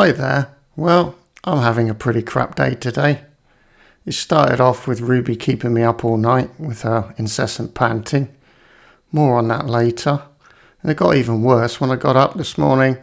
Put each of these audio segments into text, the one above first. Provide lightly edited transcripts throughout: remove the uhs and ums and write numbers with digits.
Hi there. Well, I'm having a pretty crap day today. It started off with Ruby keeping me up all night with her incessant panting. More on that later. And it got even worse when I got up this morning,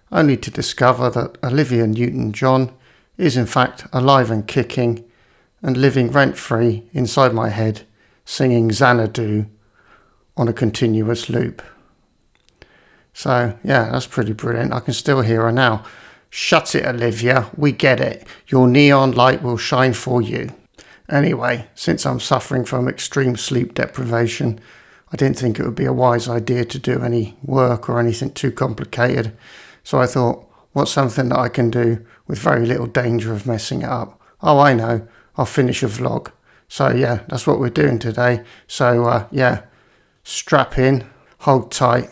only to discover that Olivia Newton-John is in fact alive and kicking and living rent-free inside my head, singing Xanadu on a continuous loop. So yeah, that's pretty brilliant. I can still hear her now. Shut it, Olivia. We get it. Your neon light will shine for you. Anyway, since I'm suffering from extreme sleep deprivation, I didn't think it would be a wise idea to do any work or anything too complicated. So I thought, what's something that I can do with very little danger of messing it up? Oh, I know. I'll finish a vlog. So yeah, that's what we're doing today. So yeah, strap in, hold tight.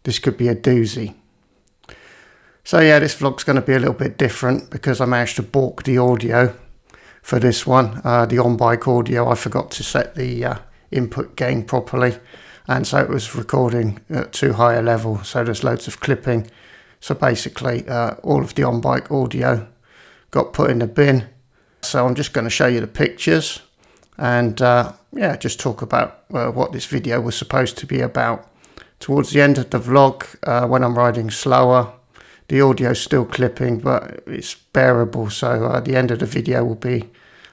This could be a doozy. So yeah, this vlog's going to be a little bit different because I managed to balk the audio for this one. The on-bike audio, I forgot to set the input gain properly, and so it was recording at too high a level, so there's loads of clipping. So basically all of the on-bike audio got put in the bin. So I'm just going to show you the pictures and yeah, just talk about what this video was supposed to be about. Towards the end of the vlog, when I'm riding slower, the audio's still clipping, but it's bearable. So the end of the video will be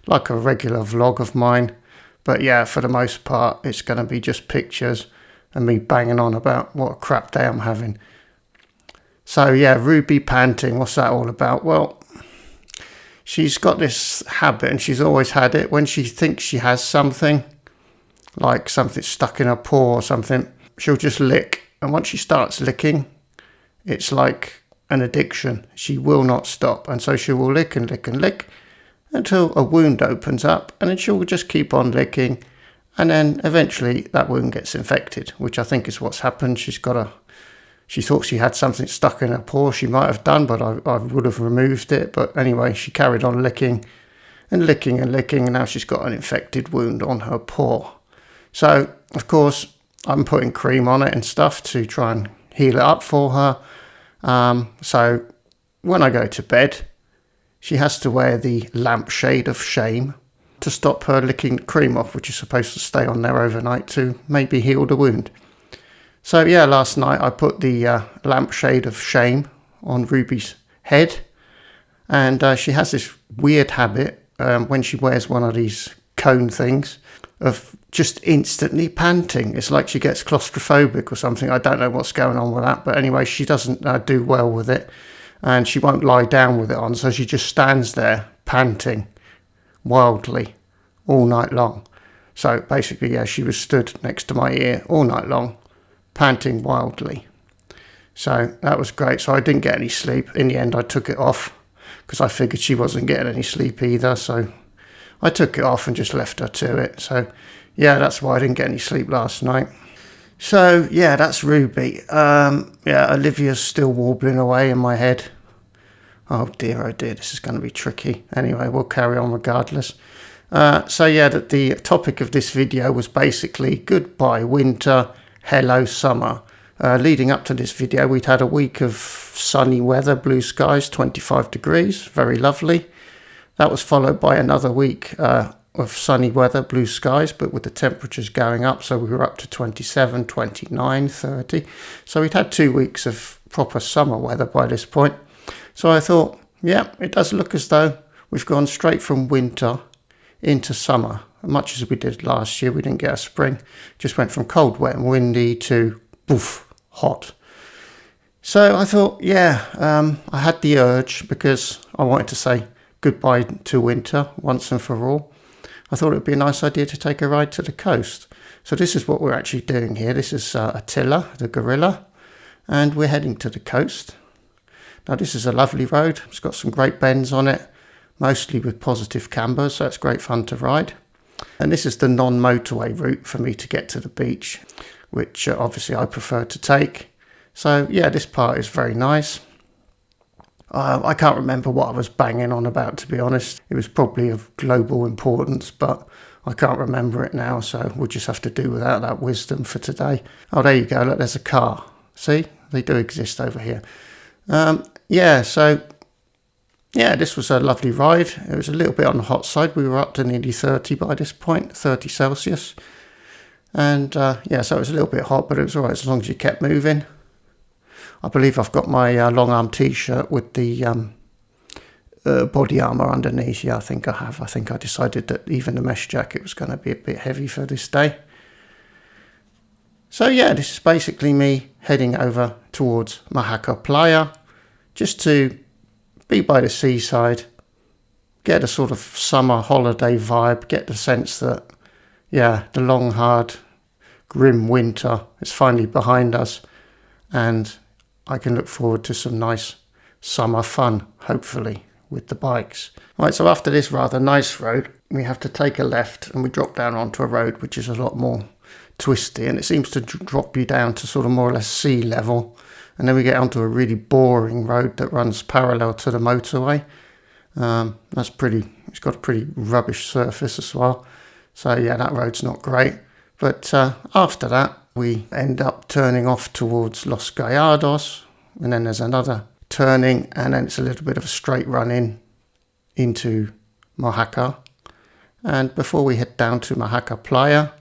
like a regular vlog of mine. But yeah, for the most part, it's going to be just pictures and me banging on about what a crap day I'm having. So yeah, Ruby panting, what's that all about? Well, she's got this habit, and she's always had it, when she thinks she has something, like something stuck in her paw or something, she'll just lick. And once she starts licking, it's like an addiction. She will not stop, and so she will lick and lick and lick until a wound opens up, and then she'll just keep on licking, and then eventually that wound gets infected, which I think is what's happened. She thought she had something stuck in her paw. She might have done, but I would have removed it. But anyway, she carried on licking and licking and licking, and now she's got an infected wound on her paw. So of course I'm putting cream on it and stuff to try and heal it up for her. So when I go to bed, she has to wear the lampshade of shame to stop her licking cream off, which is supposed to stay on there overnight to maybe heal the wound. So yeah, last night I put the lampshade of shame on Ruby's head, and she has this weird habit when she wears one of these cone things of just instantly panting. It's like she gets claustrophobic or something. I don't know what's going on with that, but anyway, she doesn't do well with it, and she won't lie down with it on, so she just stands there panting wildly all night long. So basically, yeah, she was stood next to my ear all night long, panting wildly. So that was great. So I didn't get any sleep. In the end, I took it off because I figured she wasn't getting any sleep either. So I took it off and just left her to it. So yeah, that's why I didn't get any sleep last night. So yeah, that's Ruby. Yeah, Olivia's still warbling away in my head. Oh dear, this is going to be tricky. Anyway, we'll carry on regardless. So yeah, the topic of this video was basically goodbye winter, hello summer. Leading up to this video, we'd had a week of sunny weather, blue skies, 25 degrees, very lovely. That was followed by another week of sunny weather, blue skies, but with the temperatures going up, so we were up to 27, 29, 30. So we'd had 2 weeks of proper summer weather by this point. So I thought, yeah, it does look as though we've gone straight from winter into summer. Much as we did last year, we didn't get a spring. Just went from cold, wet and windy to poof, hot. So I thought, yeah, I had the urge because I wanted to say goodbye to winter once and for all. I thought it would be a nice idea to take a ride to the coast. So this is what we're actually doing here. This is Attila, the Guerrilla, and we're heading to the coast. Now this is a lovely road. It's got some great bends on it, mostly with positive camber, so it's great fun to ride. And this is the non-motorway route for me to get to the beach, which obviously I prefer to take. So yeah, this part is very nice. I can't remember what I was banging on about, to be honest. It was probably of global importance, but I can't remember it now, so we'll just have to do without that wisdom for today. Oh, there you go. Look, there's a car. See? They do exist over here. Yeah, so yeah, this was a lovely ride. It was a little bit on the hot side. We were up to nearly 30 by this point, 30 Celsius. And yeah, so it was a little bit hot, but it was all right as long as you kept moving. I believe I've got my long arm t-shirt with the body armour underneath. Yeah, I think I have. I think I decided that even the mesh jacket was going to be a bit heavy for this day. So yeah, this is basically me heading over towards Mahaka Playa, just to be by the seaside, get a sort of summer holiday vibe, get the sense that, yeah, the long, hard, grim winter is finally behind us, and I can look forward to some nice summer fun, hopefully, with the bikes. Right, so after this rather nice road, we have to take a left and we drop down onto a road which is a lot more twisty, and it seems to drop you down to sort of more or less sea level. And then we get onto a really boring road that runs parallel to the motorway. It's got a pretty rubbish surface as well. So yeah, that road's not great. But after that, we end up turning off towards Los Gallardos. And then there's another turning, and then it's a little bit of a straight run into Mahaka. And before we head down to Mahaka Playa,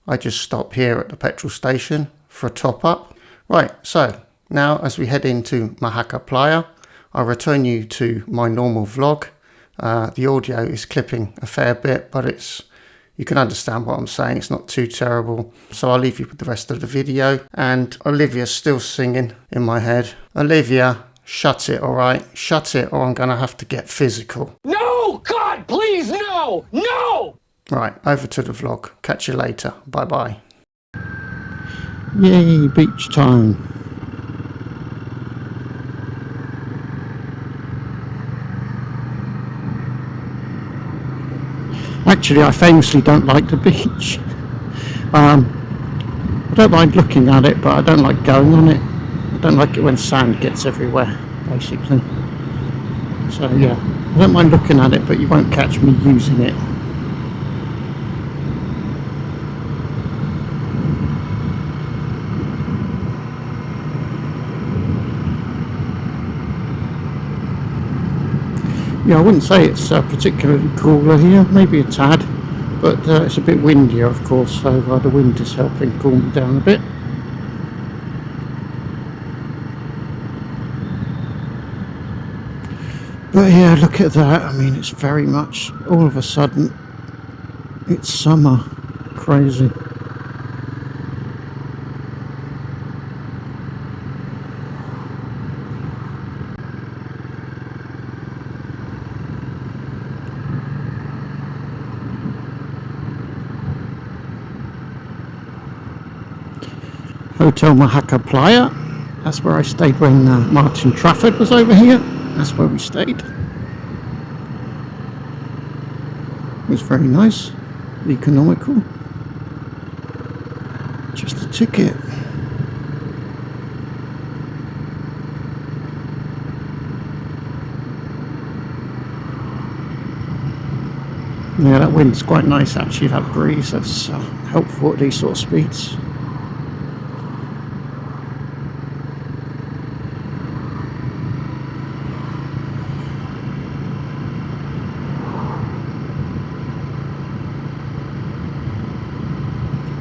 I just stop here at the petrol station for a top up. Right, so now as we head into Mahaka Playa, I'll return you to my normal vlog. The audio is clipping a fair bit, but you can understand what I'm saying. It's not too terrible. So I'll leave you with the rest of the video. And Olivia's still singing in my head. Olivia, shut it, all right? Shut it, or I'm going to have to get physical. No! God, please, no! No! Right, over to the vlog. Catch you later. Bye-bye. Yay, beach time. Actually, I famously don't like the beach. I don't mind looking at it, but I don't like going on it. I don't like it when sand gets everywhere, basically. So yeah, I don't mind looking at it, but you won't catch me using it. Yeah, I wouldn't say it's particularly cooler here, maybe a tad, but it's a bit windier, of course, so the wind is helping cool me down a bit. But yeah, look at that. I mean, it's very much, all of a sudden, it's summer. Crazy. Hotel Mahaka Playa. That's where I stayed when Martin Trafford was over here. That's where we stayed. It was very nice, economical. Just a ticket. Yeah, that wind's quite nice actually, that breeze. That's helpful at these sort of speeds.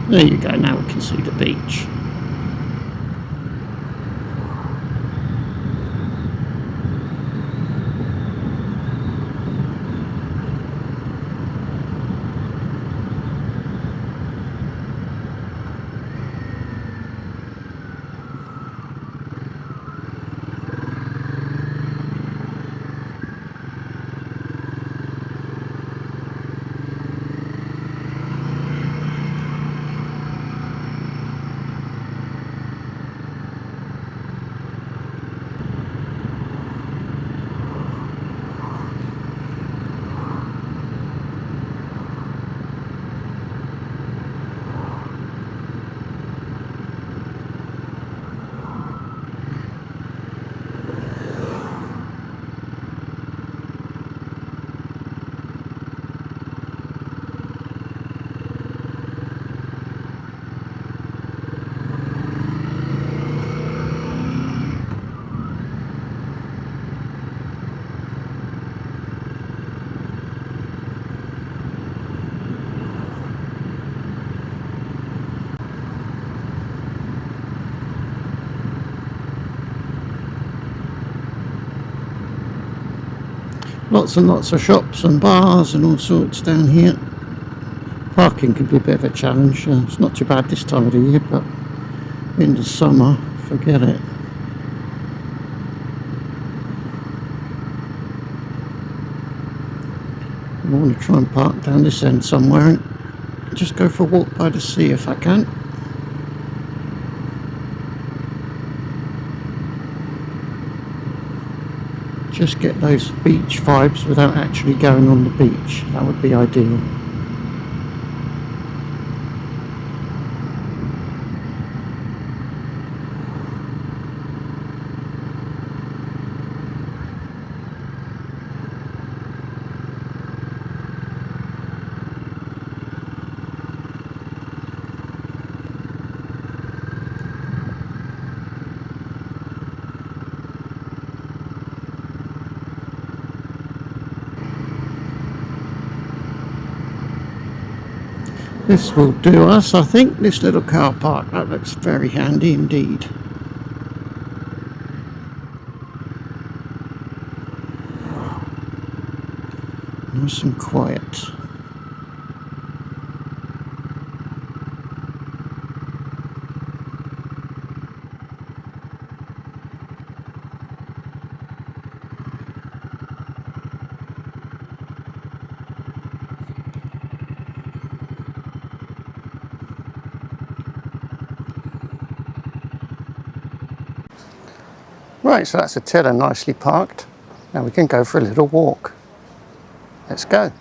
There you go, now we can see the beach. Lots and lots of shops and bars and all sorts down here. Parking can be a bit of a challenge. It's not too bad this time of the year, but in the summer, forget it. I want to try and park down this end somewhere and just go for a walk by the sea if I can. Just get those beach vibes without actually going on the beach. That would be ideal. This will do us, I think, this little car park. That looks very handy indeed. Nice and quiet. Right, so that's Attila nicely parked. Now we can go for a little walk. Let's go.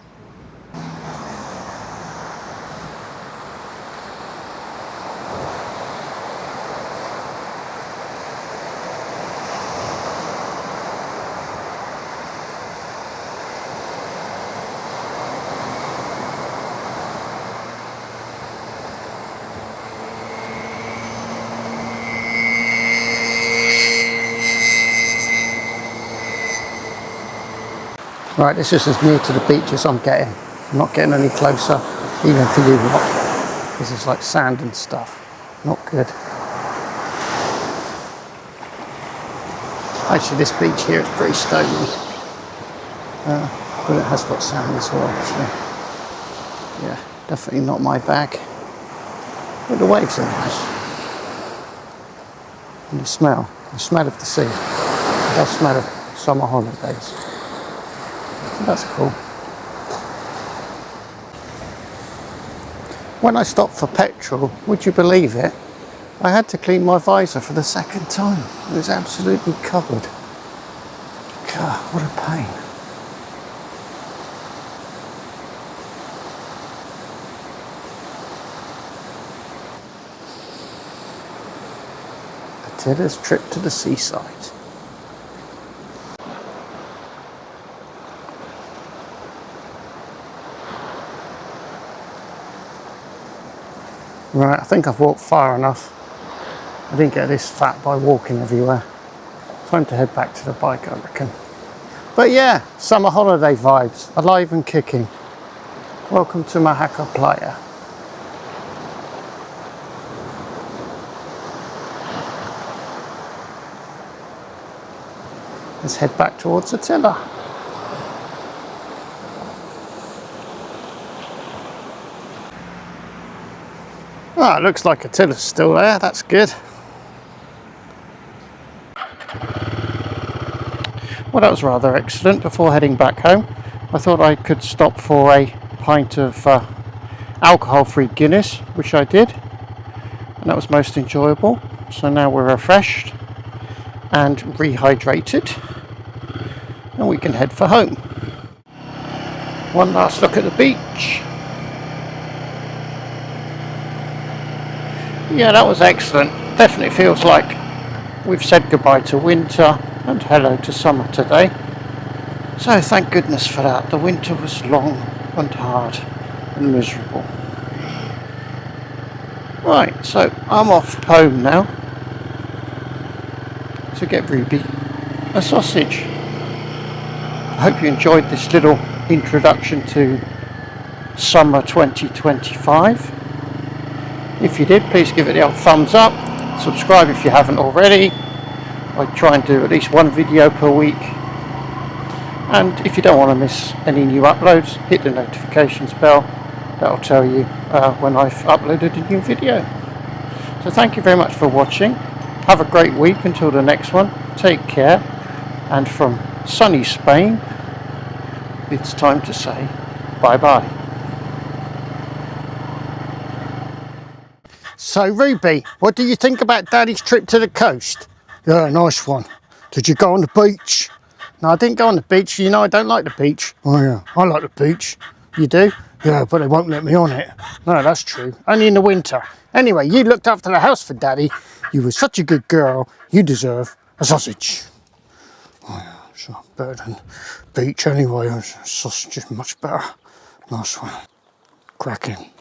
Right, this is as near to the beach as I'm getting. I'm not getting any closer, even for you lot, because it's like sand and stuff. Not good. Actually, this beach here is pretty stony, but it has got sand as well, so yeah, definitely not my bag. But the waves are nice. And the smell of the sea. It does smell of summer holidays. That's cool. When I stopped for petrol, would you believe it, I had to clean my visor for the second time. It was absolutely covered. God, what a pain. Attila's trip to the seaside. Right, I think I've walked far enough. I didn't get this fat by walking everywhere. Time to head back to the bike, I reckon. But yeah, summer holiday vibes, alive and kicking. Welcome to Mahaka Playa. Let's head back towards Attila. Ah, it looks like Attila's still there, that's good. Well, that was rather excellent. Before heading back home, I thought I could stop for a pint of alcohol-free Guinness, which I did, and that was most enjoyable. So now we're refreshed and rehydrated, and we can head for home. One last look at the beach. Yeah, that was excellent. Definitely feels like we've said goodbye to winter and hello to summer today. So thank goodness for that. The winter was long and hard and miserable. Right, so I'm off home now to get Ruby a sausage. I hope you enjoyed this little introduction to summer 2025. If you did, please give it the old thumbs up. Subscribe if you haven't already. I try and do at least one video per week. And if you don't want to miss any new uploads, hit the notifications bell. That'll tell you when I've uploaded a new video. So thank you very much for watching. Have a great week until the next one. Take care. And from sunny Spain, it's time to say bye-bye. So Ruby, what do you think about Daddy's trip to the coast? Yeah, nice one. Did you go on the beach? No, I didn't go on the beach. You know I don't like the beach. Oh yeah, I like the beach. You do? Yeah, but they won't let me on it. No, that's true. Only in the winter. Anyway, you looked after the house for Daddy. You were such a good girl. You deserve a sausage. Oh yeah, so better than beach anyway. Sausage is much better. Nice one. Cracking.